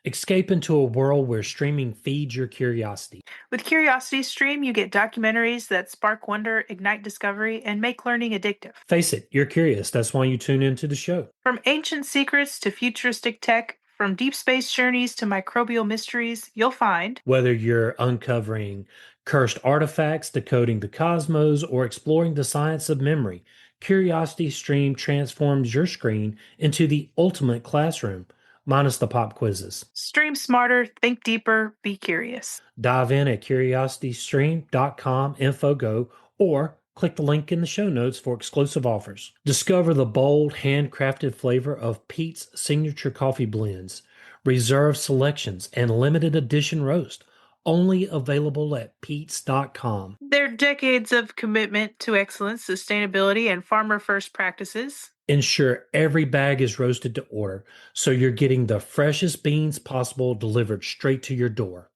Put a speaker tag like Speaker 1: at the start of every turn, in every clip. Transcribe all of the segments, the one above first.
Speaker 1: Escape into a world where streaming feeds your curiosity.
Speaker 2: With Curiosity Stream, you get documentaries that spark wonder, ignite discovery, and make learning addictive.
Speaker 1: Face it, you're curious. That's why you tune into the show.
Speaker 2: From ancient secrets to futuristic tech, from deep space journeys to microbial mysteries, you'll find
Speaker 1: Whether you're uncovering cursed artifacts, decoding the cosmos, or exploring the science of memory, Curiosity Stream transforms your screen into the ultimate classroom, minus the pop quizzes.
Speaker 2: Stream Smarter, Think Deeper, Be Curious.
Speaker 1: Dive in at curiositystream.com infogo or click the link in the show notes for exclusive offers. Discover the bold, handcrafted flavor of Pete's signature coffee blends, reserve selections, and limited edition roast. Only available at pete's.com.
Speaker 2: Their decades of commitment to excellence, sustainability, and farmer first practices.
Speaker 1: Ensure every bag is roasted to order, so you're getting the freshest beans possible delivered straight to your door.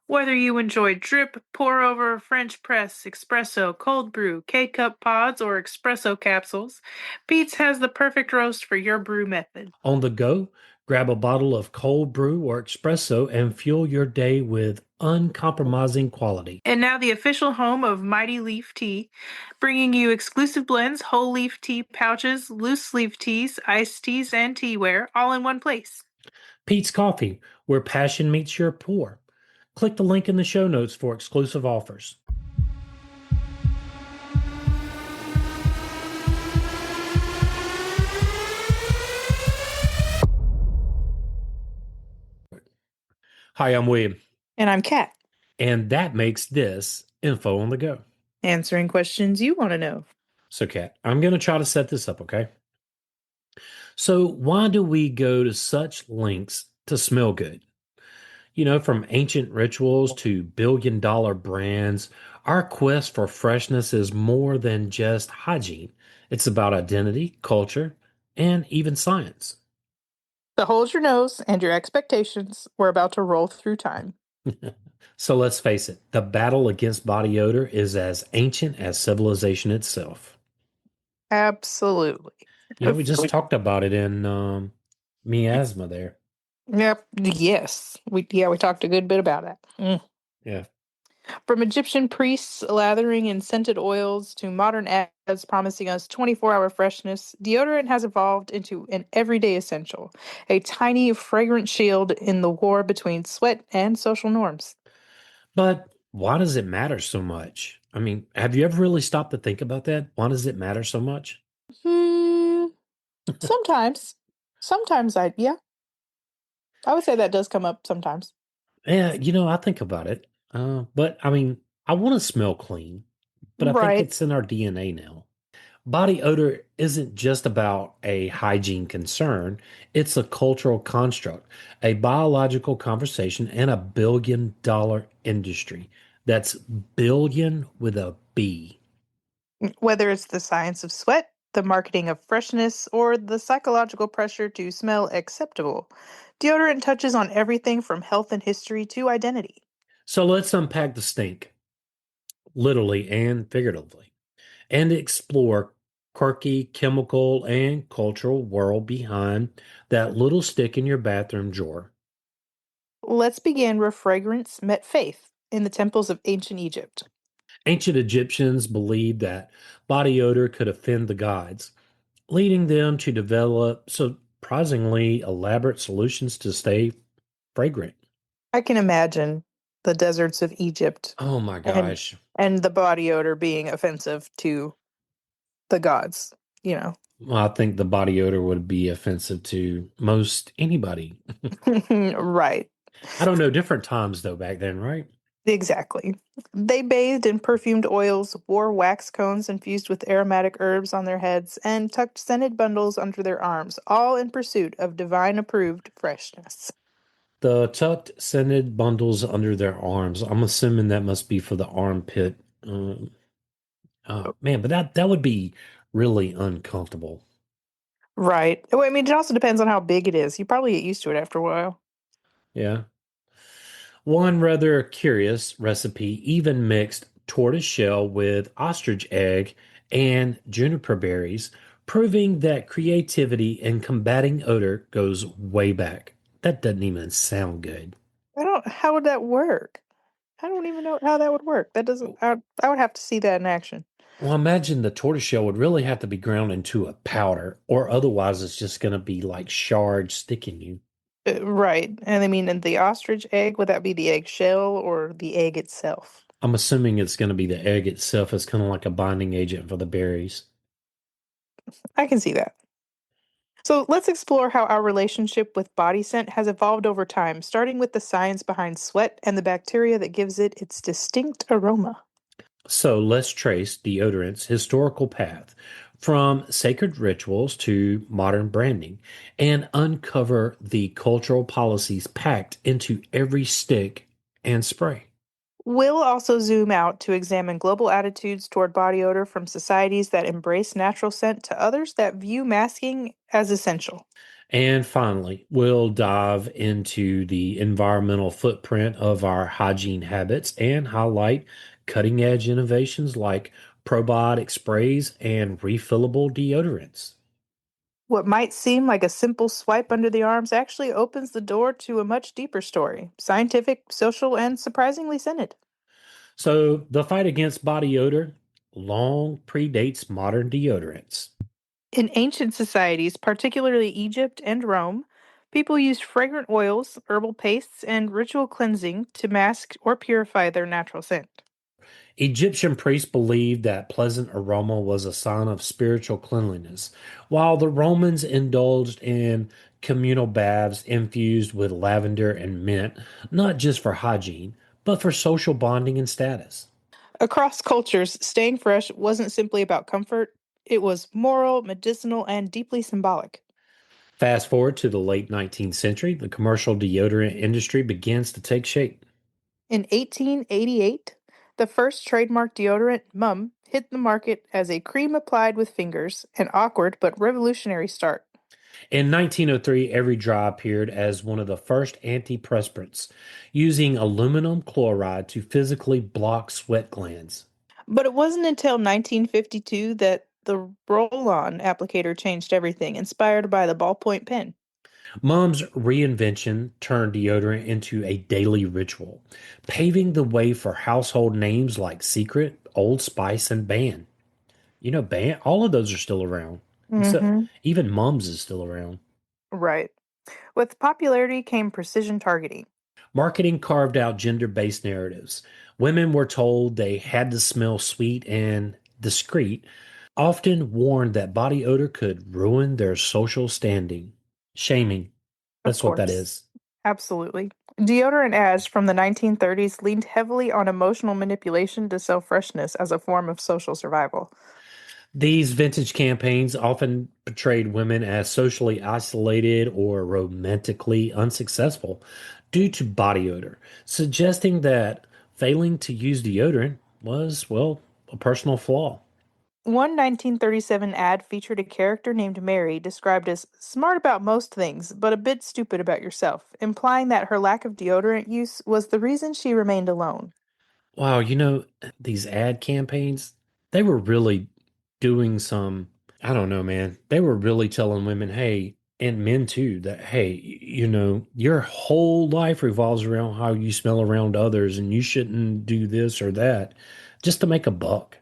Speaker 2: Whether you enjoy drip, pour over, French press, espresso, cold brew, K cup pods, or espresso capsules, Pete's has the perfect roast for your brew method.
Speaker 1: On the go, grab a bottle of cold brew or espresso and fuel your day with uncompromising quality.
Speaker 2: And now the official home of Mighty Leaf Tea, bringing you exclusive blends, whole leaf tea pouches, loose leaf teas, iced teas, and teaware, all in one place.
Speaker 1: Pete's Coffee, where passion meets your pour. Click the link in the show notes for exclusive offers. Hi, I'm William.
Speaker 2: And I'm Kat,
Speaker 1: And that makes this Info on the Go.
Speaker 2: answering questions you want to know.
Speaker 1: So, Kat, I'm going to try to set this up, okay? So, why do we go to such lengths to smell good? You know, from ancient rituals to billion-dollar brands, our quest for freshness is more than just hygiene. It's about identity, culture, and even science.
Speaker 2: So hold your nose and your expectations. We're about to roll through time.
Speaker 1: So let's face it, the battle against body odor is as ancient as civilization itself.
Speaker 2: Absolutely.
Speaker 1: You know, we just talked about it in Miasma there.
Speaker 2: Yep. Yes. We talked a good bit about that.
Speaker 1: Yeah.
Speaker 2: From Egyptian priests lathering in scented oils to modern ads promising us 24-hour freshness, deodorant has evolved into an everyday essential, a tiny fragrant shield in the war between sweat and social norms.
Speaker 1: But why does it matter so much? I mean, have you ever really stopped to think about that? Why does it matter so much?
Speaker 2: Hmm. Sometimes. Yeah. I would say that does come up sometimes.
Speaker 1: Yeah, you know, I think about it. But I mean, I want to smell clean, but I think
Speaker 2: Right.
Speaker 1: it's in our DNA now. Body odor isn't just about a hygiene concern, it's a cultural construct, a biological conversation, and a billion-dollar industry. That's billion with a B.
Speaker 2: Whether it's the science of sweat, the marketing of freshness, or the psychological pressure to smell acceptable, deodorant touches on everything from health and history to identity.
Speaker 1: So let's unpack the stink, literally and figuratively, and explore quirky chemical and cultural world behind that little stick in your bathroom drawer.
Speaker 2: Let's begin where fragrance met faith in the temples of ancient Egypt.
Speaker 1: Ancient Egyptians believed that body odor could offend the gods, leading them to develop surprisingly elaborate solutions to stay fragrant.
Speaker 2: I can imagine the deserts of Egypt
Speaker 1: Oh my
Speaker 2: and
Speaker 1: gosh.
Speaker 2: and the body odor being offensive to the gods, you know.
Speaker 1: Well, I think the body odor would be offensive to most anybody.
Speaker 2: Right.
Speaker 1: I don't know, different times though back then, right?
Speaker 2: Exactly. They bathed in perfumed oils, wore wax cones infused with aromatic herbs on their heads, and tucked scented bundles under their arms, all in pursuit of divine approved freshness.
Speaker 1: The tucked scented bundles under their arms. I'm assuming that must be for the armpit. Oh man, but that would be really uncomfortable.
Speaker 2: Right. Well, I mean, it also depends on how big it is. You probably get used to it after a while.
Speaker 1: Yeah. One rather curious recipe even mixed tortoise shell with ostrich egg and juniper berries, proving that creativity in combating odor goes way back. That doesn't even sound good.
Speaker 2: I don't, how would that work? I don't even know how that would work. That doesn't, I would have to see that in action.
Speaker 1: Well, imagine the tortoiseshell would really have to be ground into a powder, or otherwise it's just going to be like shards sticking you.
Speaker 2: Right. And I mean, and the ostrich egg, would that be the egg shell or the egg itself?
Speaker 1: I'm assuming it's going to be the egg itself as kind of like a binding agent for the berries.
Speaker 2: I can see that. So let's explore how our relationship with body scent has evolved over time, starting with the science behind sweat and the bacteria that gives it its distinct aroma.
Speaker 1: So let's trace deodorant's historical path from sacred rituals to modern branding and uncover the cultural policies packed into every stick and spray.
Speaker 2: We'll also zoom out to examine global attitudes toward body odor from societies that embrace natural scent to others that view masking as essential.
Speaker 1: And finally, we'll dive into the environmental footprint of our hygiene habits and highlight cutting edge innovations like probiotic sprays and refillable deodorants.
Speaker 2: What might seem like a simple swipe under the arms actually opens the door to a much deeper story scientific, social, and surprisingly scented.
Speaker 1: So, the fight against body odor long predates modern deodorants.
Speaker 2: In ancient societies, particularly Egypt and Rome, people used fragrant oils, herbal pastes, and ritual cleansing to mask or purify their natural scent.
Speaker 1: Egyptian priests believed that pleasant aroma was a sign of spiritual cleanliness, while the Romans indulged in communal baths infused with lavender and mint, not just for hygiene, but for social bonding and status.
Speaker 2: Across cultures, staying fresh wasn't simply about comfort, it was moral, medicinal, and deeply symbolic.
Speaker 1: Fast forward to the late 19th century, the commercial deodorant industry begins to take shape.
Speaker 2: In 1888, the first trademark deodorant, Mum, hit the market as a cream applied with fingers, an awkward but revolutionary start.
Speaker 1: In 1903, Every Dry appeared as one of the first antiperspirants, using aluminum chloride to physically block sweat glands.
Speaker 2: But it wasn't until 1952 that the roll-on applicator changed everything, inspired by the ballpoint pen.
Speaker 1: Mom's reinvention turned deodorant into a daily ritual, paving the way for household names like Secret, Old Spice, and Ban. You know, Ban, all of those are still around. Except
Speaker 2: Hmm.
Speaker 1: even Mom's is still around.
Speaker 2: Right. With popularity came precision targeting.
Speaker 1: Marketing carved out gender-based narratives. Women were told they had to smell sweet and discreet, often warned that body odor could ruin their social standing. Shaming.
Speaker 2: Of
Speaker 1: That's what that
Speaker 2: course.
Speaker 1: is.
Speaker 2: Absolutely. Deodorant ads from the 1930s leaned heavily on emotional manipulation to sell freshness as a form of social survival.
Speaker 1: These vintage campaigns often portrayed women as socially isolated or romantically unsuccessful due to body odor, suggesting that failing to use deodorant was, well, a personal flaw.
Speaker 2: One 1937 ad featured a character named Mary, described as smart about most things, but a bit stupid about yourself, implying that her lack of deodorant use was the reason she remained alone.
Speaker 1: Wow, these ad campaigns, they were really doing some, I don't know, man. They were really telling women, hey, and men too, that, hey, your whole life revolves around how you smell around others and you shouldn't do this or that just to make a buck.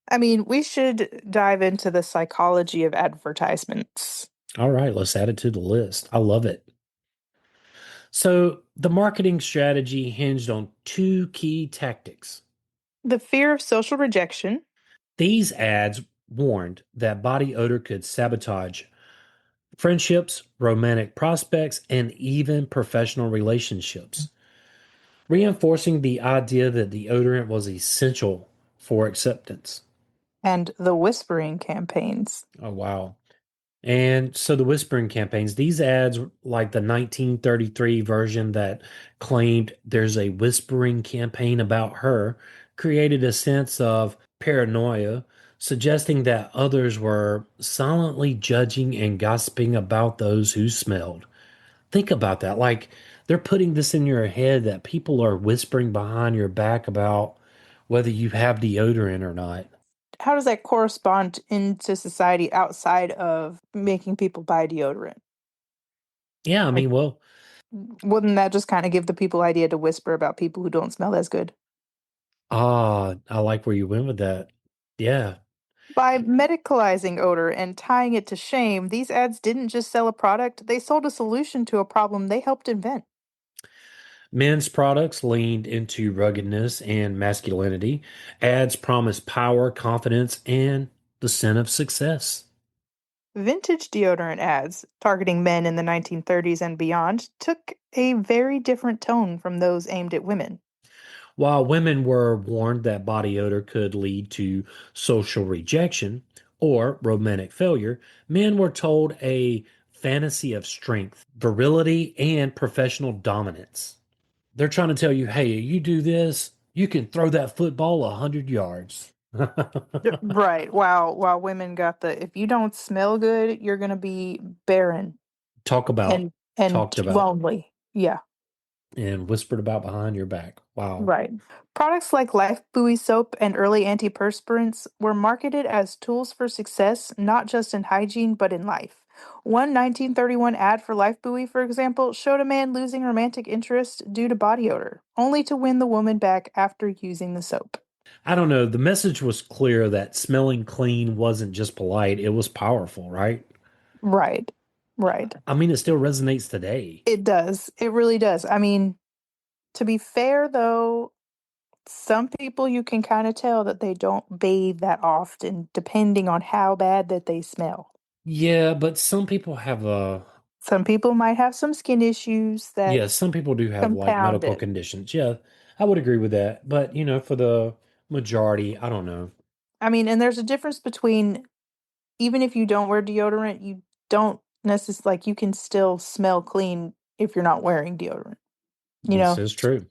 Speaker 2: I mean, we should dive into the psychology of advertisements.
Speaker 1: All right, let's add it to the list. I love it. So the marketing strategy hinged on two key tactics.
Speaker 2: The fear of social rejection
Speaker 1: These ads warned that body odor could sabotage friendships, romantic prospects, and even professional relationships, reinforcing the idea that deodorant was essential for acceptance.
Speaker 2: and the whispering campaigns.
Speaker 1: Oh, wow. And so the whispering campaigns, these ads, like the 1933 version that claimed there's a whispering campaign about her, created a sense of paranoia, suggesting that others were silently judging and gossiping about those who smelled. Think about that. Like they're putting this in your head that people are whispering behind your back about whether you have deodorant or not.
Speaker 2: How does that correspond into society outside of making people buy deodorant?
Speaker 1: Yeah, I
Speaker 2: Like,
Speaker 1: mean, well,
Speaker 2: Wouldn't that just kind of give the people idea to whisper about people who don't smell as good?
Speaker 1: Ah, I like where you went with that. Yeah.
Speaker 2: By medicalizing odor and tying it to shame, these ads didn't just sell a product, they sold a solution to a problem they helped invent.
Speaker 1: Men's products leaned into ruggedness and masculinity. Ads promised power, confidence, and the scent of success.
Speaker 2: Vintage deodorant ads, targeting men in the 1930s and beyond, took a very different tone from those aimed at women.
Speaker 1: While women were warned that body odor could lead to social rejection or romantic failure, men were told a fantasy of strength, virility, and professional dominance. They're trying to tell you, hey, you do this, you can throw that football 100 yards.
Speaker 2: Right. While women got the if you don't smell good, you're gonna be barren
Speaker 1: Talk about,
Speaker 2: and
Speaker 1: talked about,
Speaker 2: lonely. Yeah.
Speaker 1: and whispered about behind your back. Wow.
Speaker 2: Right. Products like Life Buoy soap and early antiperspirants were marketed as tools for success, not just in hygiene, but in life. One 1931 ad for Life Buoy, for example, showed a man losing romantic interest due to body odor, only to win the woman back after using the soap.
Speaker 1: I don't know. The message was clear that smelling clean wasn't just polite, it was powerful, right?
Speaker 2: Right. Right.
Speaker 1: I mean, it still resonates today.
Speaker 2: It does. It really does. I mean, to be fair, though, some people you can kind of tell that they don't bathe that often, depending on how bad that they smell.
Speaker 1: Yeah, but some people have
Speaker 2: Some people might have some skin issues that
Speaker 1: yeah, some people do have like
Speaker 2: compound
Speaker 1: medical
Speaker 2: it.
Speaker 1: conditions. Yeah, I would agree with that. But, for the majority, I don't know.
Speaker 2: I mean, and there's a difference between even if you don't wear deodorant, you don't necessarily like you can still smell clean if you're not wearing deodorant. You
Speaker 1: This
Speaker 2: know,
Speaker 1: is true.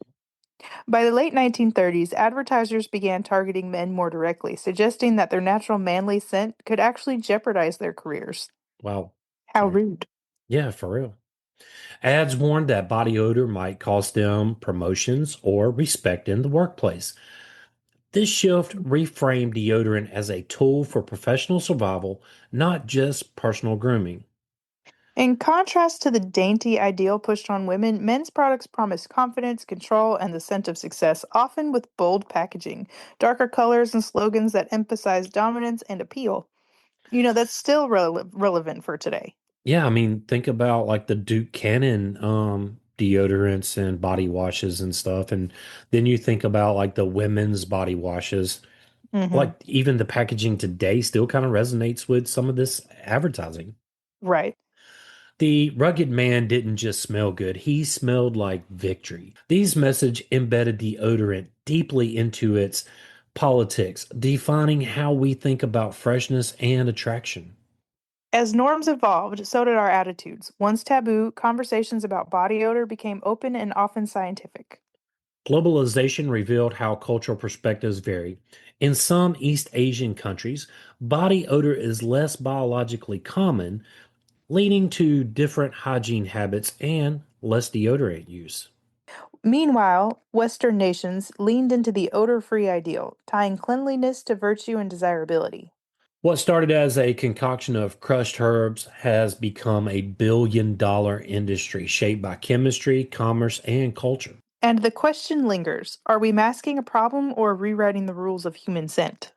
Speaker 2: by the late 1930s, advertisers began targeting men more directly, suggesting that their natural manly scent could actually jeopardize their careers.
Speaker 1: Wow.
Speaker 2: How
Speaker 1: Sorry.
Speaker 2: rude.
Speaker 1: Yeah, for real. Ads warned that body odor might cost them promotions or respect in the workplace. This shift reframed deodorant as a tool for professional survival, not just personal grooming.
Speaker 2: In contrast to the dainty ideal pushed on women, men's products promise confidence, control, and the scent of success, often with bold packaging, darker colors, and slogans that emphasize dominance and appeal. That's still relevant for today.
Speaker 1: Yeah, I mean, think about like the Duke Cannon deodorants and body washes and stuff. And then you think about like the women's body washes.
Speaker 2: Hmm.
Speaker 1: Like even the packaging today still kind of resonates with some of this advertising.
Speaker 2: Right.
Speaker 1: The rugged man didn't just smell good, he smelled like victory. These message embedded deodorant deeply into its politics, defining how we think about freshness and attraction.
Speaker 2: As norms evolved, so did our attitudes. Once taboo, conversations about body odor became open and often scientific.
Speaker 1: Globalization revealed how cultural perspectives vary. In some East Asian countries, body odor is less biologically common, leading to different hygiene habits and less deodorant use.
Speaker 2: Meanwhile, Western nations leaned into the odor free ideal, tying cleanliness to virtue and desirability.
Speaker 1: What started as a concoction of crushed herbs has become a billion-dollar industry shaped by chemistry, commerce, and culture.
Speaker 2: And the question lingers, are we masking a problem or rewriting the rules of human scent?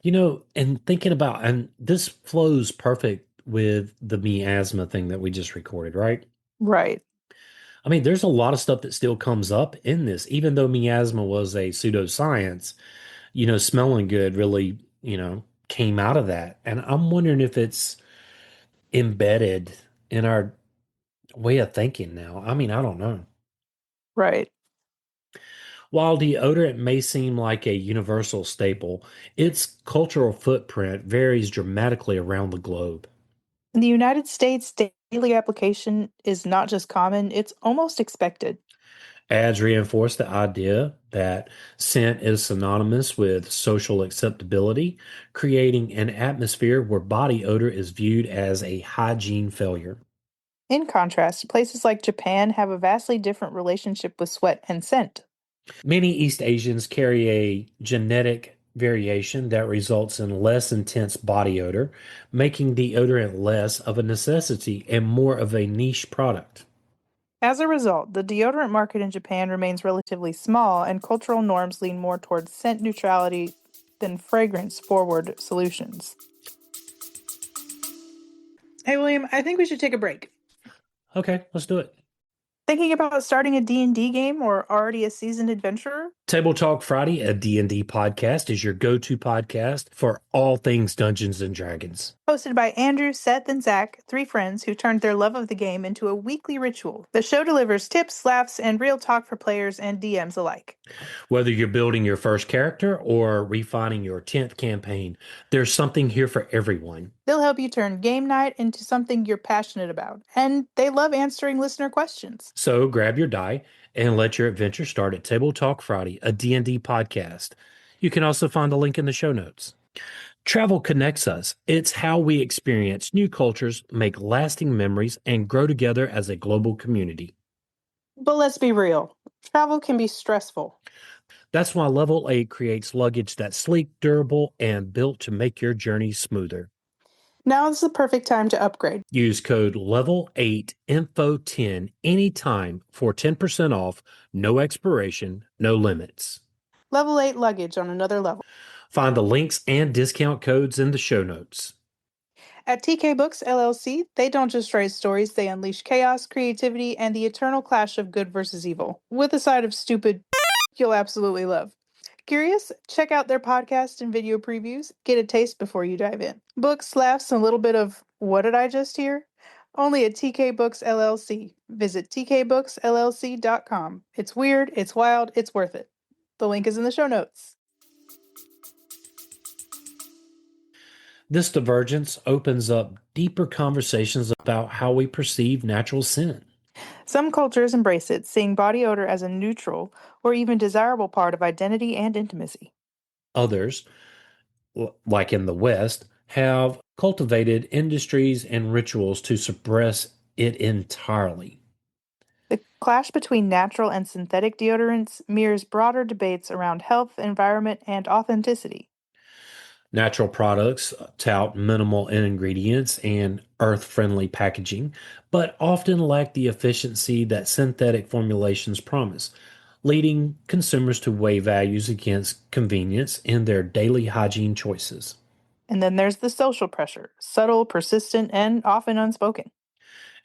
Speaker 1: And thinking about, and this flows perfect with the miasma thing that we just recorded, right?
Speaker 2: Right.
Speaker 1: I mean, there's a lot of stuff that still comes up in this, even though miasma was a pseudoscience, smelling good really, came out of that. And I'm wondering if it's embedded in our way of thinking now. I mean, I don't know.
Speaker 2: Right.
Speaker 1: While deodorant may seem like a universal staple, its cultural footprint varies dramatically around the globe.
Speaker 2: In the United States, daily application is not just common, it's almost expected.
Speaker 1: Ads reinforce the idea that scent is synonymous with social acceptability, creating an atmosphere where body odor is viewed as a hygiene failure.
Speaker 2: In contrast, places like Japan have a vastly different relationship with sweat and scent.
Speaker 1: Many East Asians carry a genetic variation that results in less intense body odor, making deodorant less of a necessity and more of a niche product.
Speaker 2: As a result, the deodorant market in Japan remains relatively small, and cultural norms lean more towards scent neutrality than fragrance forward solutions. Hey, William, I think we should take a break.
Speaker 1: Okay, let's do it.
Speaker 2: Thinking about starting a D&D game or already a seasoned adventurer?
Speaker 1: Table Talk Friday, a D&D podcast, is your go-to podcast for all things Dungeons and Dragons.
Speaker 2: Hosted by Andrew, Seth, and Zach, three friends who turned their love of the game into a weekly ritual. The show delivers tips, laughs, and real talk for players and DMs alike.
Speaker 1: Whether you're building your first character or refining your 10th campaign, there's something here for everyone.
Speaker 2: They'll help you turn game night into something you're passionate about, and they love answering listener questions.
Speaker 1: So grab your die and let your adventure start at Table Talk Friday, a D&D podcast. You can also find a link in the show notes. Travel connects us. It's how we experience new cultures, make lasting memories, and grow together as a global community.
Speaker 2: But let's be real, travel can be stressful.
Speaker 1: That's why Level 8 creates luggage that's sleek, durable, and built to make your journey smoother.
Speaker 2: Now is the perfect time to upgrade.
Speaker 1: Use code LEVEL8INFO10 anytime for 10% off, no expiration, no limits.
Speaker 2: Level 8 luggage on another level.
Speaker 1: Find the links and discount codes in the show notes.
Speaker 2: At TK Books LLC, they don't just write stories, they unleash chaos, creativity, and the eternal clash of good versus evil, with a side of stupid you'll absolutely love. Curious? Check out their podcast and video previews. Get a taste before you dive in. Books, laughs, and a little bit of what did I just hear? Only at TK Books LLC. Visit tkbooksllc.com. It's weird, it's wild, it's worth it. The link is in the show notes.
Speaker 1: This divergence opens up deeper conversations about how we perceive natural scent.
Speaker 2: Some cultures embrace it, seeing body odor as a neutral or even desirable part of identity and intimacy.
Speaker 1: Others, like in the West, have cultivated industries and rituals to suppress it entirely.
Speaker 2: The clash between natural and synthetic deodorants mirrors broader debates around health, environment, and authenticity.
Speaker 1: Natural products tout minimal ingredients and earth-friendly packaging, but often lack the efficiency that synthetic formulations promise, leading consumers to weigh values against convenience in their daily hygiene choices.
Speaker 2: And then there's the social pressure, subtle, persistent, and often unspoken.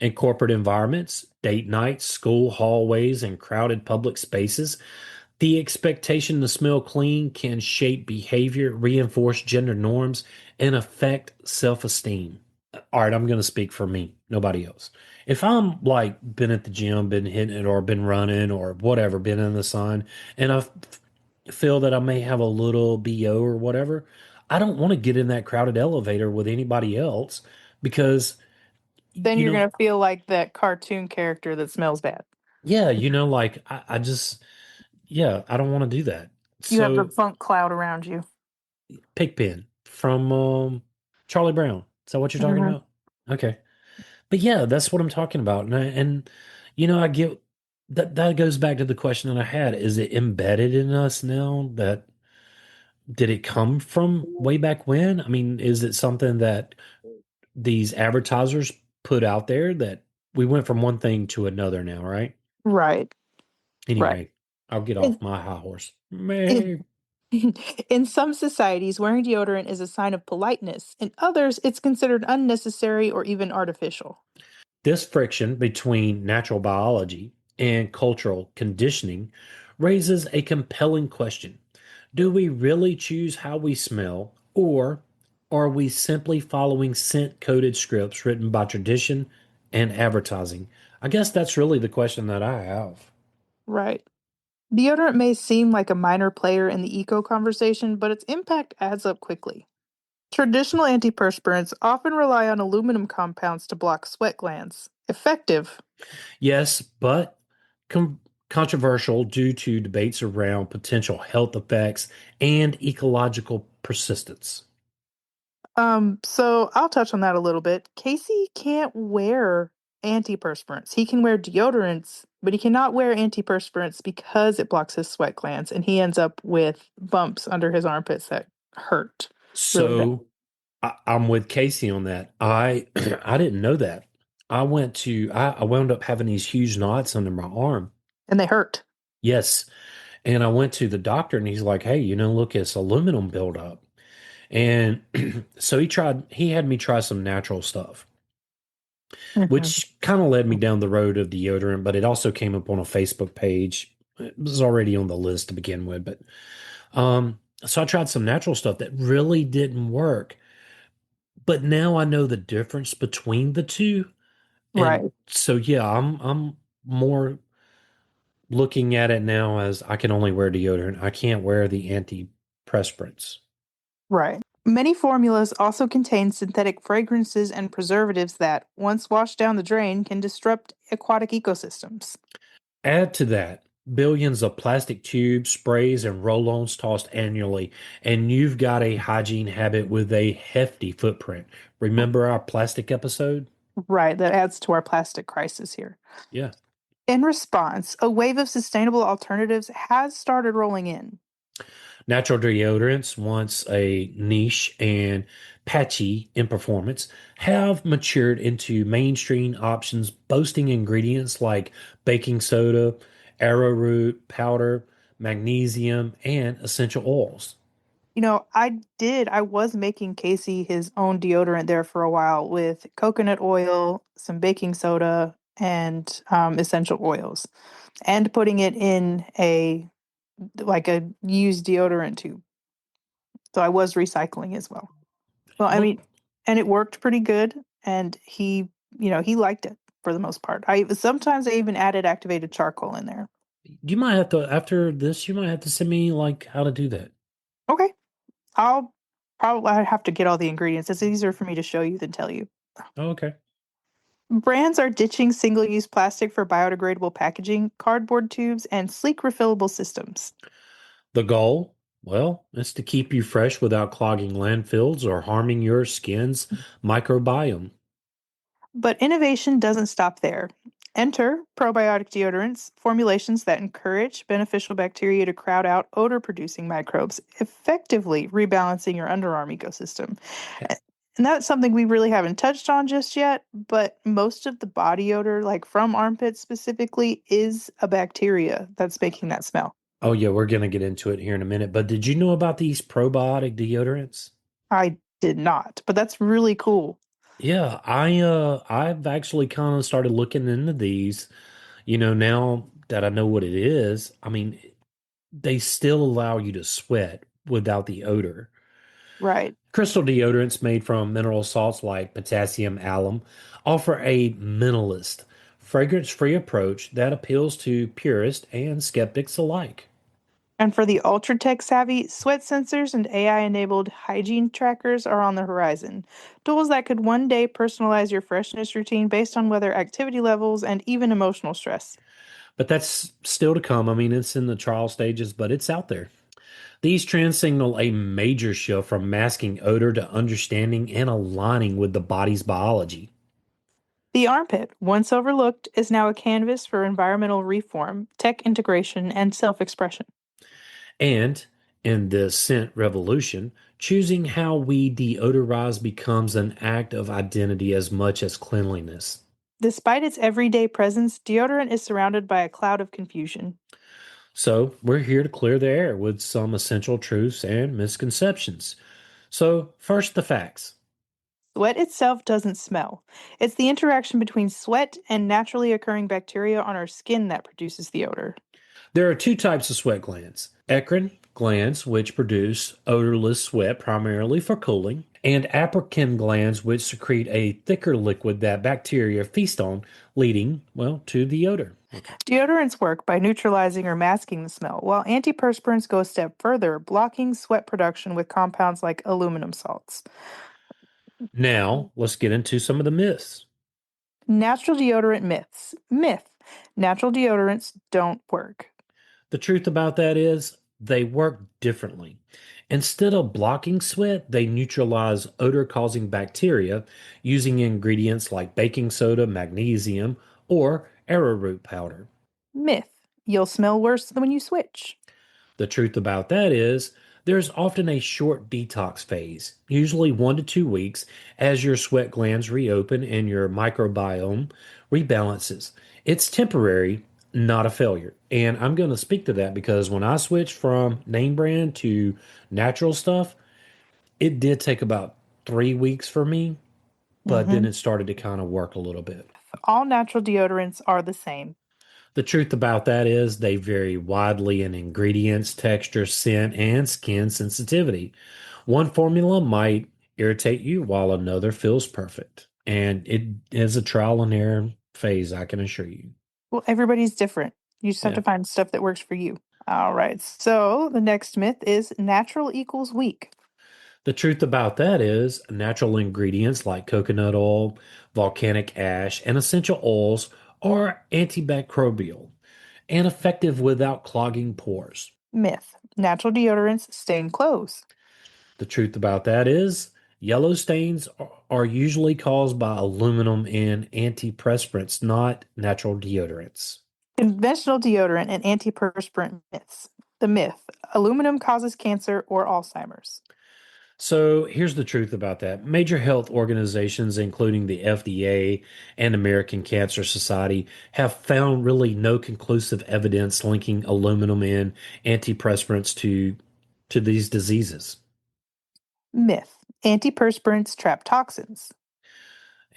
Speaker 1: In corporate environments, date nights, school hallways, and crowded public spaces, the expectation to smell clean can shape behavior, reinforce gender norms, and affect self esteem. All right, I'm going to speak for me, nobody else. If I'm like been at the gym, been hitting it, or been running, or whatever, been in the sun, and feel that I may have a little BO or whatever, I don't want to get in that crowded elevator with anybody else because,
Speaker 2: Then
Speaker 1: you
Speaker 2: you're
Speaker 1: know,
Speaker 2: going to feel like that cartoon character that smells bad.
Speaker 1: yeah, like I just, yeah, I don't want to do that.
Speaker 2: You have the
Speaker 1: So,
Speaker 2: funk cloud around you.
Speaker 1: Pigpen from Charlie Brown. Is that what you're talking
Speaker 2: Mhm.
Speaker 1: about? Okay. But yeah, that's what I'm talking about. I get that goes back to the question that I had. Is it embedded in us now? That did it come from way back when? I mean, is it something that these advertisers put out there that we went from one thing to another now, right?
Speaker 2: Right, right.
Speaker 1: Anyway, I'll get off
Speaker 2: In,
Speaker 1: my high horse.
Speaker 2: in,
Speaker 1: Meh.
Speaker 2: in some societies, wearing deodorant is a sign of politeness. In others, it's considered unnecessary or even artificial.
Speaker 1: This friction between natural biology and cultural conditioning raises a compelling question. Do we really choose how we smell, or are we simply following scent coded scripts written by tradition and advertising? I guess that's really the question that I have.
Speaker 2: Right. Deodorant may seem like a minor player in the eco conversation, but its impact adds up quickly. Traditional antiperspirants often rely on aluminum compounds to block sweat glands. Effective.
Speaker 1: Yes, but controversial due to debates around potential health effects and ecological persistence.
Speaker 2: So I'll touch on that a little bit. Casey can't wear antiperspirants. He can wear deodorants, but he cannot wear antiperspirants because it blocks his sweat glands, and he ends up with bumps under his armpits that hurt really bad.
Speaker 1: So I'm with Casey on that. I I didn't know that. I wound up having these huge knots under my arm.
Speaker 2: And they hurt.
Speaker 1: Yes. And I went to the doctor and he's like, hey, look, it's aluminum buildup. And so he had me try some natural stuff,
Speaker 2: Mhm.
Speaker 1: which kind of led me down the road of deodorant, but it also came up on a Facebook page. It was already on the list to begin with, but so I tried some natural stuff that really didn't work. But now I know the difference between the two. And
Speaker 2: Right,
Speaker 1: so yeah, I'm more looking at it now as I can only wear deodorant. I can't wear the antiperspirants.
Speaker 2: right. Many formulas also contain synthetic fragrances and preservatives that, once washed down the drain, can disrupt aquatic ecosystems.
Speaker 1: Add to that billions of plastic tubes, sprays, and roll-ons tossed annually, and you've got a hygiene habit with a hefty footprint. Remember our plastic episode?
Speaker 2: Right, that adds to our plastic crisis here.
Speaker 1: Yeah.
Speaker 2: In response, a wave of sustainable alternatives has started rolling in.
Speaker 1: Natural deodorants, once a niche and patchy in performance, have matured into mainstream options boasting ingredients like baking soda, arrowroot powder, magnesium, and essential oils.
Speaker 2: I was making Casey his own deodorant there for a while with coconut oil, some baking soda, and essential oils, and putting it in a used deodorant tube. So I was recycling as well. Well, I
Speaker 1: Well,
Speaker 2: mean, and it worked pretty good, and he liked it for the most part. Sometimes I even added activated charcoal in there.
Speaker 1: you might have to, after this, you might have to send me like how to do that.
Speaker 2: Okay, I have to get all the ingredients. It's easier for me to show you than tell you.
Speaker 1: Oh, okay.
Speaker 2: Brands are ditching single-use plastic for biodegradable packaging, cardboard tubes, and sleek refillable systems.
Speaker 1: The goal, well, is to keep you fresh without clogging landfills or harming your skin's microbiome.
Speaker 2: But innovation doesn't stop there. Enter probiotic deodorants, formulations that encourage beneficial bacteria to crowd out odor producing microbes, effectively rebalancing your underarm ecosystem. A- And that's something we really haven't touched on just yet, but most of the body odor, like from armpits specifically, is a bacteria that's making that smell.
Speaker 1: Oh, yeah, we're going to get into it here in a minute. But did you know about these probiotic deodorants?
Speaker 2: I did not, but that's really cool.
Speaker 1: Yeah, I've actually kind of started looking into these, now that I know what it is. I mean, they still allow you to sweat without the odor.
Speaker 2: Right.
Speaker 1: Crystal deodorants made from mineral salts like potassium alum offer a minimalist, fragrance-free approach that appeals to purists and skeptics alike.
Speaker 2: And for the ultra tech savvy, sweat sensors and AI enabled hygiene trackers are on the horizon. Tools that could one day personalize your freshness routine based on weather activity levels and even emotional stress.
Speaker 1: But that's still to come. I mean, it's in the trial stages, but it's out there. These trends signal a major shift from masking odor to understanding and aligning with the body's biology.
Speaker 2: The armpit, once overlooked, is now a canvas for environmental reform, tech integration, and self expression.
Speaker 1: And in this scent revolution, choosing how we deodorize becomes an act of identity as much as cleanliness.
Speaker 2: Despite its everyday presence, deodorant is surrounded by a cloud of confusion.
Speaker 1: So, we're here to clear the air with some essential truths and misconceptions. So, first, the facts.
Speaker 2: Sweat itself doesn't smell. It's the interaction between sweat and naturally occurring bacteria on our skin that produces the odor.
Speaker 1: There are two types of sweat glands: eccrine glands, which produce odorless sweat primarily for cooling, and apocrine glands, which secrete a thicker liquid that bacteria feast on, leading, well, to the odor.
Speaker 2: Deodorants work by neutralizing or masking the smell, while antiperspirants go a step further, blocking sweat production with compounds like aluminum salts.
Speaker 1: Now, let's get into some of the myths.
Speaker 2: Natural deodorant myths. Myth. Natural deodorants don't work.
Speaker 1: The truth about that is they work differently. Instead of blocking sweat, they neutralize odor causing bacteria using ingredients like baking soda, magnesium, or arrowroot powder.
Speaker 2: Myth. You'll smell worse than when you switch.
Speaker 1: The truth about that is There's often a short detox phase, usually 1 to 2 weeks, as your sweat glands reopen and your microbiome rebalances. It's temporary, not a failure. And I'm going to speak to that because when I switched from name brand to natural stuff, it did take about 3 weeks for me, but then
Speaker 2: Hmm.
Speaker 1: it started to kind of work a little bit.
Speaker 2: All natural deodorants are the same.
Speaker 1: The truth about that is they vary widely in ingredients, texture, scent, and skin sensitivity. One formula might irritate you while another feels perfect. And it is a trial and error phase, I can assure you.
Speaker 2: Well, everybody's different. You just have
Speaker 1: Yeah.
Speaker 2: to find stuff that works for you. All right. So the next myth is natural equals weak.
Speaker 1: The truth about that is natural ingredients like coconut oil, volcanic ash, and essential oils are antibacterial and effective without clogging pores.
Speaker 2: Myth. Natural deodorants stain clothes.
Speaker 1: The truth about that is yellow stains are usually caused by aluminum and antiperspirants, not natural deodorants.
Speaker 2: Conventional deodorant and antiperspirant myths. The myth. Aluminum causes cancer or Alzheimer's.
Speaker 1: So here's the truth about that. Major health organizations, including the FDA and American Cancer Society, have found really no conclusive evidence linking aluminum and antiperspirants to these diseases.
Speaker 2: Myth. Antiperspirants trap toxins.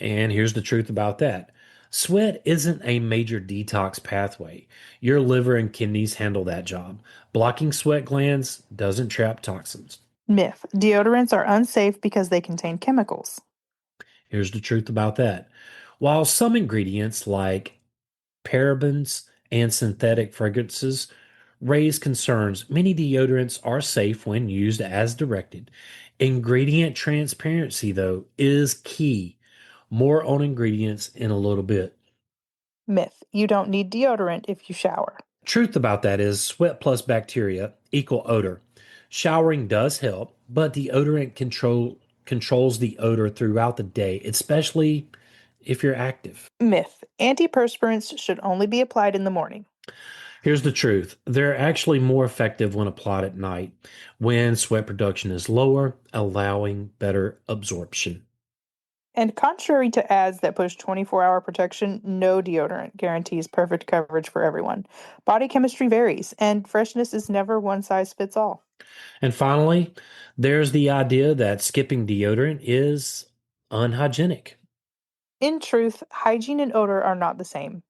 Speaker 1: And here's the truth about that. Sweat isn't a major detox pathway. Your liver and kidneys handle that job. Blocking sweat glands doesn't trap toxins.
Speaker 2: Myth. Deodorants are unsafe because they contain chemicals.
Speaker 1: Here's the truth about that. While some ingredients like parabens and synthetic fragrances raise concerns, many deodorants are safe when used as directed. Ingredient transparency, though, is key. More on ingredients in a little bit.
Speaker 2: Myth. You don't need deodorant if you shower.
Speaker 1: Truth about that is sweat plus bacteria equal odor. Showering does help, but deodorant controls the odor throughout the day, especially if you're active.
Speaker 2: Myth. Antiperspirants should only be applied in the morning.
Speaker 1: Here's the truth. They're actually more effective when applied at night, when sweat production is lower, allowing better absorption.
Speaker 2: And contrary to ads that push 24-hour protection, no deodorant guarantees perfect coverage for everyone. Body chemistry varies, and freshness is never one size fits all.
Speaker 1: And finally, there's the idea that skipping deodorant is unhygienic.
Speaker 2: In truth, hygiene and odor are not the same.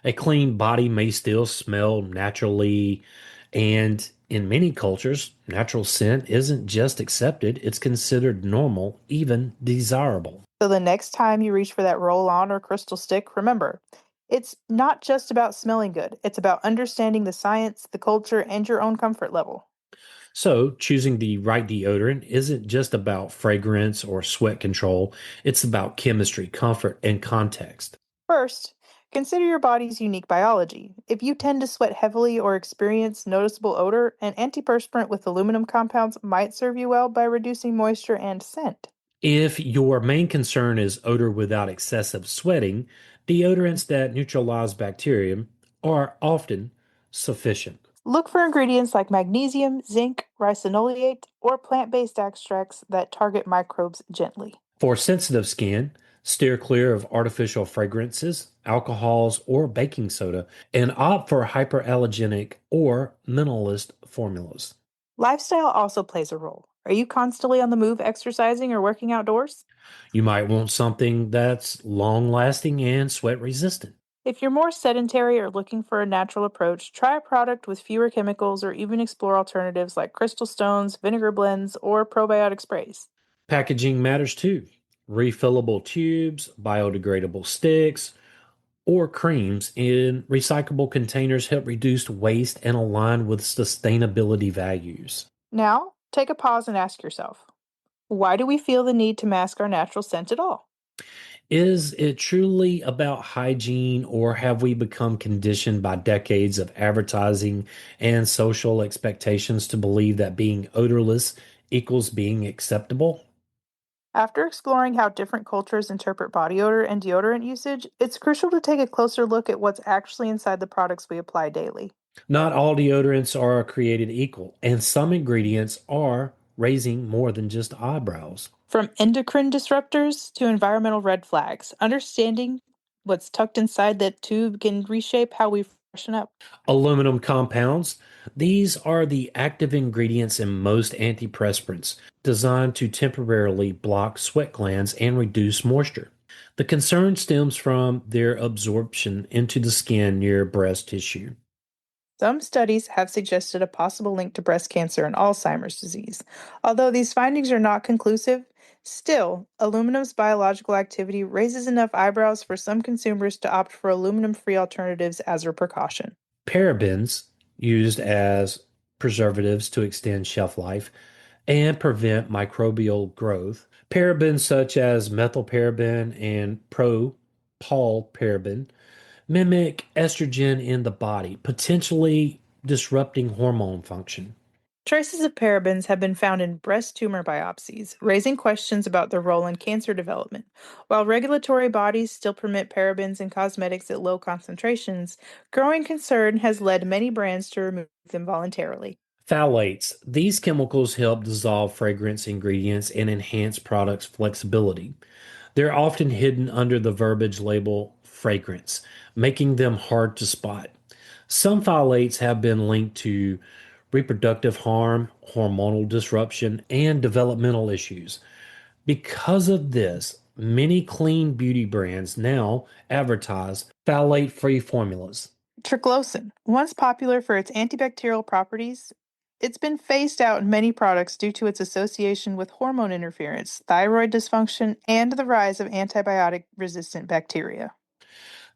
Speaker 1: A clean body may still smell naturally, and in many cultures, natural scent isn't just accepted, it's considered normal, even desirable.
Speaker 2: So the next time you reach for that roll on or crystal stick, remember, it's not just about smelling good, it's about understanding the science, the culture, and your own comfort level.
Speaker 1: So, choosing the right deodorant isn't just about fragrance or sweat control, it's about chemistry, comfort, and context.
Speaker 2: First, consider your body's unique biology. If you tend to sweat heavily or experience noticeable odor, an antiperspirant with aluminum compounds might serve you well by reducing moisture and scent.
Speaker 1: If your main concern is odor without excessive sweating, deodorants that neutralize bacteria are often sufficient.
Speaker 2: Look for ingredients like magnesium, zinc, ricinoleate, or plant based extracts that target microbes gently.
Speaker 1: For sensitive skin, steer clear of artificial fragrances, alcohols, or baking soda, and opt for hyperallergenic or minimalist formulas.
Speaker 2: Lifestyle also plays a role. Are you constantly on the move exercising or working outdoors?
Speaker 1: You might want something that's long lasting and sweat resistant.
Speaker 2: If you're more sedentary or looking for a natural approach, try a product with fewer chemicals or even explore alternatives like crystal stones, vinegar blends, or probiotic sprays.
Speaker 1: Packaging matters too. Refillable tubes, biodegradable sticks, or creams in recyclable containers help reduce waste and align with sustainability values.
Speaker 2: Now, take a pause and ask yourself, why do we feel the need to mask our natural scent at all?
Speaker 1: Is it truly about hygiene, or have we become conditioned by decades of advertising and social expectations to believe that being odorless equals being acceptable?
Speaker 2: After exploring how different cultures interpret body odor and deodorant usage, it's crucial to take a closer look at what's actually inside the products we apply daily.
Speaker 1: Not all deodorants are created equal, and some ingredients are raising more than just eyebrows.
Speaker 2: From endocrine disruptors to environmental red flags, understanding what's tucked inside that tube can reshape how we freshen up.
Speaker 1: Aluminum compounds, these are the active ingredients in most antiperspirants, designed to temporarily block sweat glands and reduce moisture. The concern stems from their absorption into the skin near breast tissue.
Speaker 2: Some studies have suggested a possible link to breast cancer and Alzheimer's disease. Although these findings are not conclusive, still, aluminum's biological activity raises enough eyebrows for some consumers to opt for aluminum free alternatives as a precaution.
Speaker 1: Parabens, used as preservatives to extend shelf life and prevent microbial growth. Parabens such as methylparaben and propylparaben mimic estrogen in the body, potentially disrupting hormone function.
Speaker 2: Traces of parabens have been found in breast tumor biopsies, raising questions about their role in cancer development. While regulatory bodies still permit parabens in cosmetics at low concentrations, growing concern has led many brands to remove them voluntarily.
Speaker 1: Phthalates. These chemicals help dissolve fragrance ingredients and enhance products' flexibility. They're often hidden under the verbiage label fragrance, making them hard to spot. Some phthalates have been linked to reproductive harm, hormonal disruption, and developmental issues. Because of this, many clean beauty brands now advertise phthalate free formulas.
Speaker 2: Triclosan, once popular for its antibacterial properties, it's been phased out in many products due to its association with hormone interference, thyroid dysfunction, and the rise of antibiotic resistant bacteria.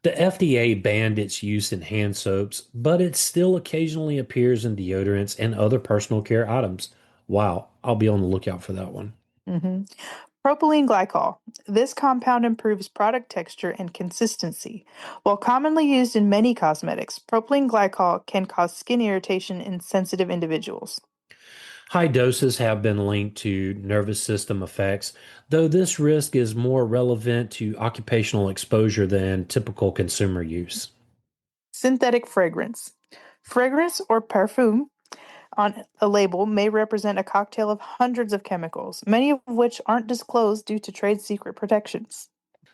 Speaker 1: The FDA banned its use in hand soaps, but it still occasionally appears in deodorants and other personal care items. Wow, I'll be on the lookout for that one.
Speaker 2: Mhm. Propylene glycol. This compound improves product texture and consistency. While commonly used in many cosmetics, propylene glycol can cause skin irritation in sensitive individuals.
Speaker 1: High doses have been linked to nervous system effects, though this risk is more relevant to occupational exposure than typical consumer use.
Speaker 2: Synthetic fragrance. Fragrance or parfum on a label may represent a cocktail of hundreds of chemicals, many of which aren't disclosed due to trade secret protections.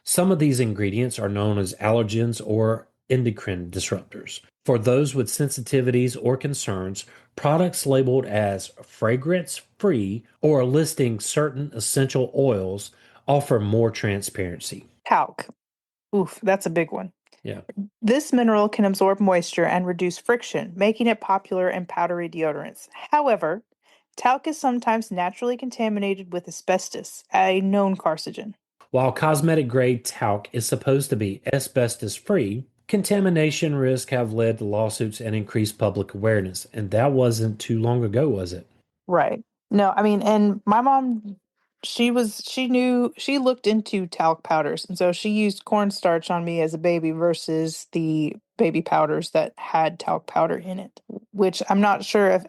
Speaker 1: Some of these ingredients are known as allergens or endocrine disruptors. For those with sensitivities or concerns, products labeled as fragrance free or listing certain essential oils offer more transparency.
Speaker 2: Talc. Oof, that's a big one.
Speaker 1: Yeah.
Speaker 2: This mineral can absorb moisture and reduce friction, making it popular in powdery deodorants. However, talc is sometimes naturally contaminated with asbestos, a known carcinogen.
Speaker 1: While cosmetic grade talc is supposed to be asbestos free, contamination risks have led to lawsuits and increased public awareness. And that wasn't too long ago, was it?
Speaker 2: Right. No, I mean, and my mom, she looked into talc powders, and so she used cornstarch on me as a baby versus the baby powders that had talc powder in it, which I'm not sure if,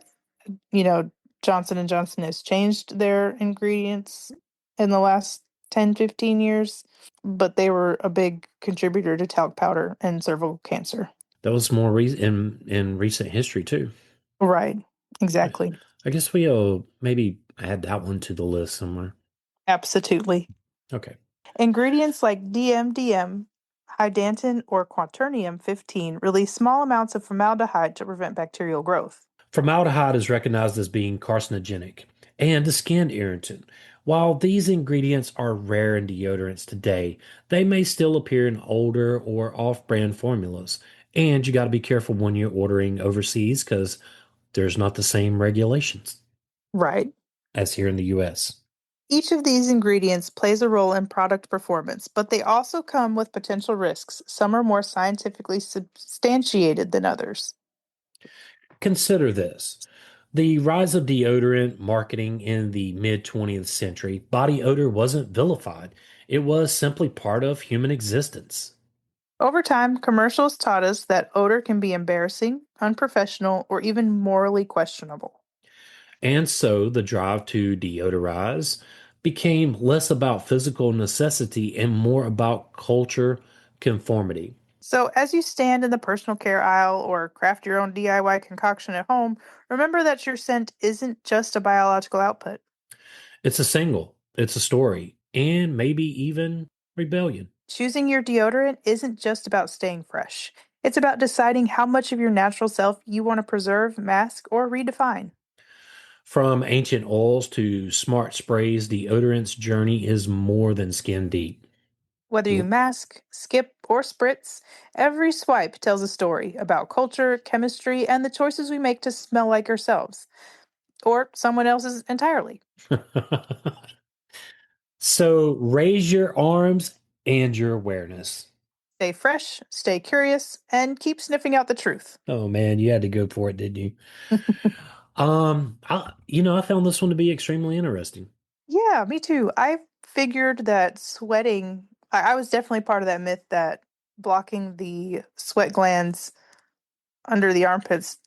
Speaker 2: you know, Johnson and Johnson has changed their ingredients in the last 10, 15 years, but they were a big contributor to talc powder and cervical cancer.
Speaker 1: That was more in recent history too.
Speaker 2: Right.
Speaker 1: I,
Speaker 2: Exactly.
Speaker 1: I guess we'll maybe add that one to the list somewhere.
Speaker 2: Absolutely.
Speaker 1: Okay.
Speaker 2: Ingredients like DMDM, hydantin, or quaternium 15 release small amounts of formaldehyde to prevent bacterial growth.
Speaker 1: Formaldehyde is recognized as being carcinogenic and a skin irritant. While these ingredients are rare in deodorants today, they may still appear in older or off-brand formulas. And you got to be careful when you're ordering overseas because there's not the same regulations
Speaker 2: Right.
Speaker 1: as here in the US.
Speaker 2: Each of these ingredients plays a role in product performance, but they also come with potential risks. Some are more scientifically substantiated than others.
Speaker 1: Consider this. The rise of deodorant marketing in the mid 20th century, body odor wasn't vilified. It was simply part of human existence.
Speaker 2: Over time, commercials taught us that odor can be embarrassing, unprofessional, or even morally questionable.
Speaker 1: And so the drive to deodorize became less about physical necessity and more about culture conformity.
Speaker 2: So, as you stand in the personal care aisle or craft your own DIY concoction at home, remember that your scent isn't just a biological output.
Speaker 1: It's a single, it's a story, and maybe even rebellion.
Speaker 2: Choosing your deodorant isn't just about staying fresh, it's about deciding how much of your natural self you want to preserve, mask, or redefine.
Speaker 1: From ancient oils to smart sprays, deodorant's journey is more than skin deep.
Speaker 2: Whether you
Speaker 1: You-
Speaker 2: mask, skip, or spritz, every swipe tells a story about culture, chemistry, and the choices we make to smell like ourselves or someone else's entirely.
Speaker 1: So raise your arms and your awareness.
Speaker 2: Stay fresh, stay curious, and keep sniffing out the truth.
Speaker 1: Oh man, you had to go for it, didn't you? I found this one to be extremely interesting.
Speaker 2: Yeah, me too. I figured that sweating, I was definitely part of that myth that blocking the sweat glands under the armpits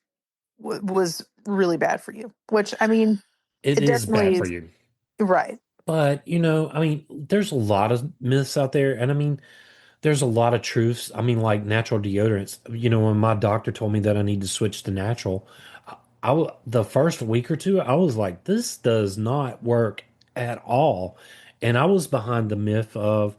Speaker 2: was really bad for you, which I mean,
Speaker 1: It
Speaker 2: it
Speaker 1: is
Speaker 2: definitely
Speaker 1: bad for
Speaker 2: is
Speaker 1: you.
Speaker 2: right.
Speaker 1: But, there's a lot of myths out there, and there's a lot of truths. Like natural deodorants. When my doctor told me that I need to switch to natural, the first week or two, I was like, this does not work at all. And I was behind the myth of,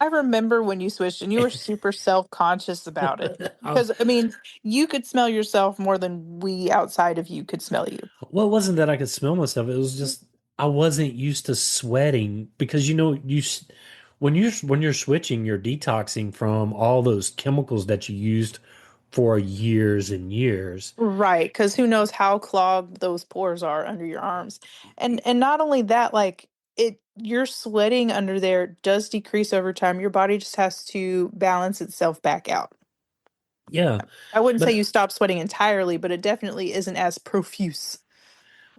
Speaker 2: I remember when you switched and you were super self-conscious about it
Speaker 1: I,
Speaker 2: because I mean, you could smell yourself more than we outside of you could smell you.
Speaker 1: well, it wasn't that I could smell myself. It was just I wasn't used to sweating because when you're switching, you're detoxing from all those chemicals that you used for years and years.
Speaker 2: Right, because who knows how clogged those pores are under your arms. And not only that, like your sweating under there does decrease over time. Your body just has to balance itself back out.
Speaker 1: Yeah,
Speaker 2: I wouldn't say you
Speaker 1: but
Speaker 2: stop sweating entirely, but it definitely isn't as profuse.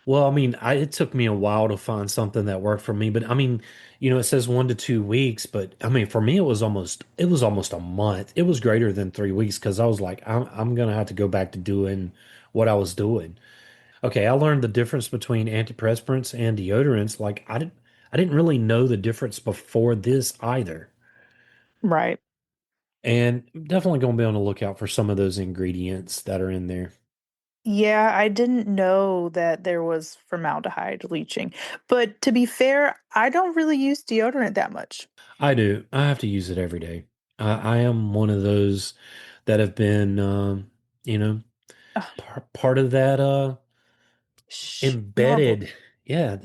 Speaker 1: well, it took me a while to find something that worked for me. But it says 1 to 2 weeks, but for me, it was almost a month. It was greater than 3 weeks because I was like, I'm gonna have to go back to doing what I was doing. Okay, I learned the difference between antiperspirants and deodorants. Like I didn't really know the difference before this either.
Speaker 2: Right.
Speaker 1: And definitely gonna be on the lookout for some of those ingredients that are in there.
Speaker 2: Yeah, I didn't know that there was formaldehyde leaching. But to be fair, I don't really use deodorant that much.
Speaker 1: I do. I have to use it every day. I am one of those that have been, you know,
Speaker 2: Ugh,
Speaker 1: part of that
Speaker 2: shh, normal.
Speaker 1: embedded. Yeah,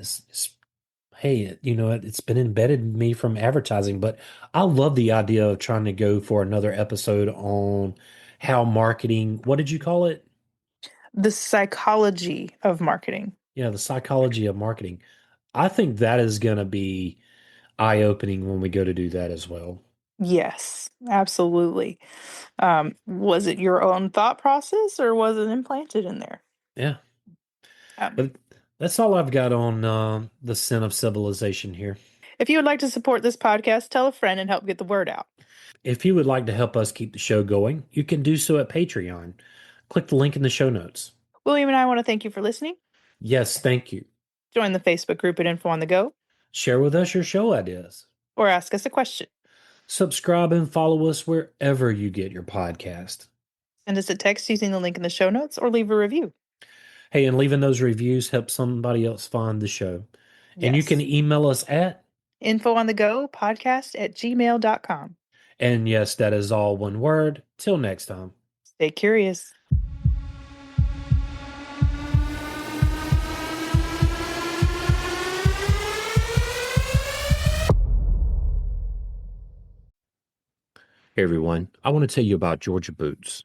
Speaker 1: hey, it's been embedded in me from advertising, but I love the idea of trying to go for another episode on how marketing, what did you call it?
Speaker 2: The psychology of marketing.
Speaker 1: Yeah, the psychology of marketing. I think that is going to be eye-opening when we go to do that as well.
Speaker 2: Yes, absolutely. Was it your own thought process or was it implanted in there?
Speaker 1: Yeah,
Speaker 2: Um,
Speaker 1: but that's all I've got on the sin of civilization here.
Speaker 2: if you would like to support this podcast, tell a friend and help get the word out.
Speaker 1: If you would like to help us keep the show going, you can do so at Patreon. Click the link in the show notes.
Speaker 2: William and I want to thank you for listening.
Speaker 1: Yes, thank you.
Speaker 2: Join the Facebook group at Info on the Go
Speaker 1: Share with us your show ideas.
Speaker 2: or ask us a question.
Speaker 1: Subscribe and follow us wherever you get your podcast.
Speaker 2: Send us a text using the link in the show notes or leave a review.
Speaker 1: Hey, and leaving those reviews helps somebody else find the show. And you can
Speaker 2: Yes.
Speaker 1: email us at,
Speaker 2: Info on the Go podcast at gmail.com.
Speaker 1: and yes, that is all one word. Till next time.
Speaker 2: Stay curious.
Speaker 1: Hey everyone, I want to tell you about Georgia Boots.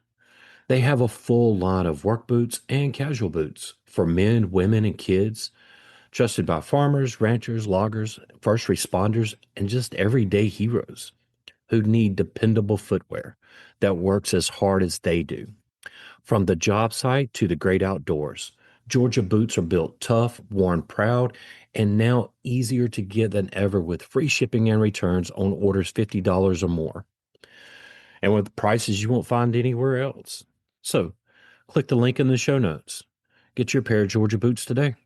Speaker 1: They have a full line of work boots and casual boots for men, women, and kids, trusted by farmers, ranchers, loggers, first responders, and just everyday heroes who need dependable footwear that works as hard as they do. From the job site to the great outdoors, Georgia boots are built tough, worn proud, and now easier to get than ever with free shipping and returns on orders $50 or more, and with prices you won't find anywhere else. So, click the link in the show notes. Get your pair of Georgia boots today.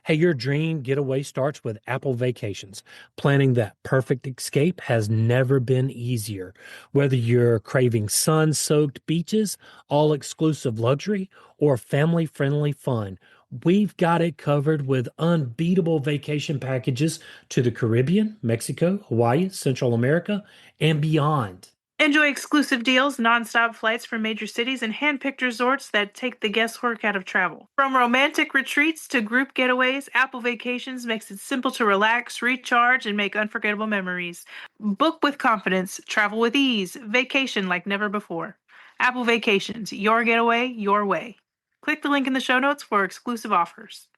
Speaker 1: Hey, your dream getaway starts with Apple Vacations. Planning that perfect escape has never been easier. Whether you're craving sun soaked beaches, all exclusive luxury, or family friendly fun, we've got it covered with unbeatable vacation packages to the Caribbean, Mexico, Hawaii, Central America, and beyond.
Speaker 2: Enjoy exclusive deals, nonstop flights from major cities, and hand-picked resorts that take the guesswork out of travel. From romantic retreats to group getaways, Apple Vacations makes it simple to relax, recharge, and make unforgettable memories. Book with confidence, travel with ease, vacation like never before. Apple Vacations, your getaway, your way. Click the link in the show notes for exclusive offers.